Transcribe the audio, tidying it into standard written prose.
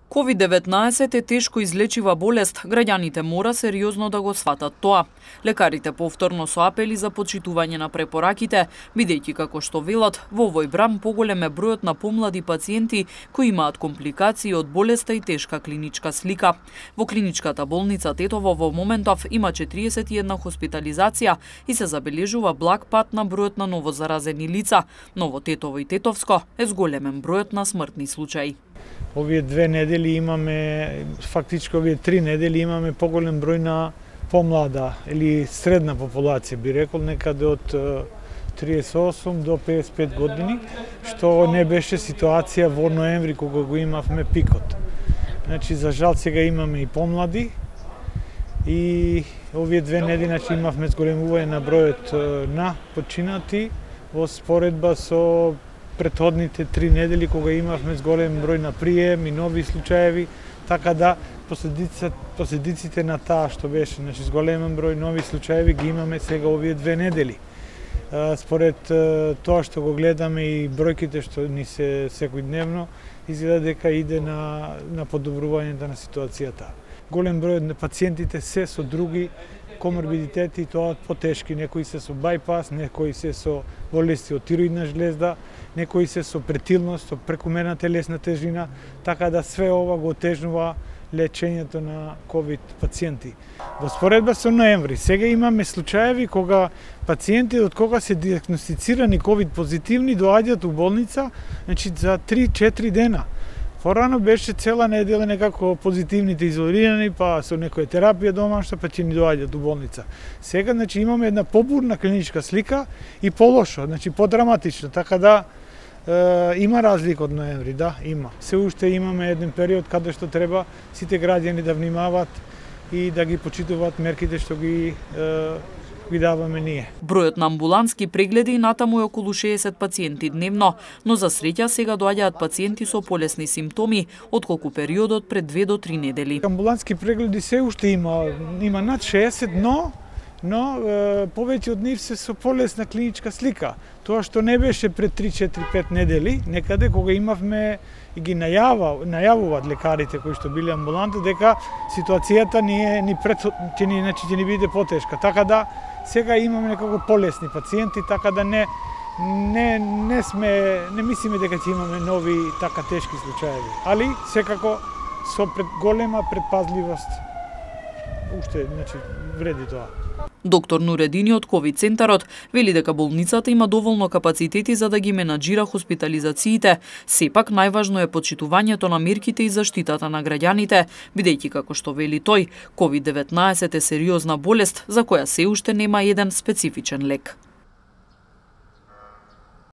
COVID-19 е тешко излечива болест, граѓаните мора сериозно да го сватат тоа. Лекарите повторно со апели за почитување на препораките, бидејќи како што велат, во овој бран поголем е бројот на помлади пациенти кои имаат компликации од болеста и тешка клиничка слика. Во клиничката болница Тетово во моментов има 41 хоспитализација и се забележува благ пат на бројот на новозаразени лица, но во Тетово и Тетовско е зголемен бројот на смртни случаи. Овие 2 недели имаме, фактички овие 3 недели имаме поголем број на помлада или средна популација, би рекол некаде од 38 до 55 години, што не беше ситуација во ноември кога го имавме пикот. Значи, за жал сега имаме и помлади и овие 2 недели имавме зголемување на бројот на починати во споредба со претходните 3 недели кога имавме зголем број на прием и нови случаеви, така да последиците на таа што беше, значи зголемен број нови случаеви ги имаме сега овие 2 недели. Според тоа што го гледаме и бројките што ни се секојдневно, изгледа дека иде на подобрувањето на ситуацијата. Голем број на пациентите се со други коморбидитети, тоа потешки, некои се со бајпас, некои се со болести од тироидна жлезда, некои се со претилност, со прекумерна телесна тежина, така да све ова го отежнува лечењето на ковид пациенти. Во споредба со ноември, сега имаме случаеви кога пациенти од кога се диагностицирани ковид позитивни доаѓаат у болница, значи за 3-4 дена. Порано беше цела недела некако позитивните изолирани, па со некоја терапија домашна, па ќе ни доаѓаат у болница. Сега, значи, имаме една побурна клиничка слика и полошо, значи подраматично, така да има разлика од ноември, да, има. Се уште имаме еден период каде што треба сите граѓани да внимаваат и да ги почитуваат мерките што ги даваме ние. Бројот на амбулантски прегледи натаму е околу 60 пациенти дневно, но за среќа сега доаѓаат пациенти со полесни симптоми, отколку периодот пред 2 до 3 недели. Амбулантски прегледи се уште има над 60, но повеќе од нив се со полесна клиничка слика. Тоа што не беше пред 3-4-5 недели, некаде кога имавме и ги најавуваат лекарите кои што биле амбуланти дека ситуацијата ќе ни биде потешка. Така да сега имаме некако полесни пациенти, така да не мислиме дека ќе имаме нови така тешки случаеви. Али секако со голема предпазливост уште, значи, вреди тоа. Доктор Нуредини од ковид центарот вели дека болницата има доволно капацитети за да ги менаџира хоспитализациите. Сепак најважно е почитувањето на мерките и заштитата на граѓаните, бидејќи како што вели тој, COVID-19 е сериозна болест за која се уште нема еден специфичен лек.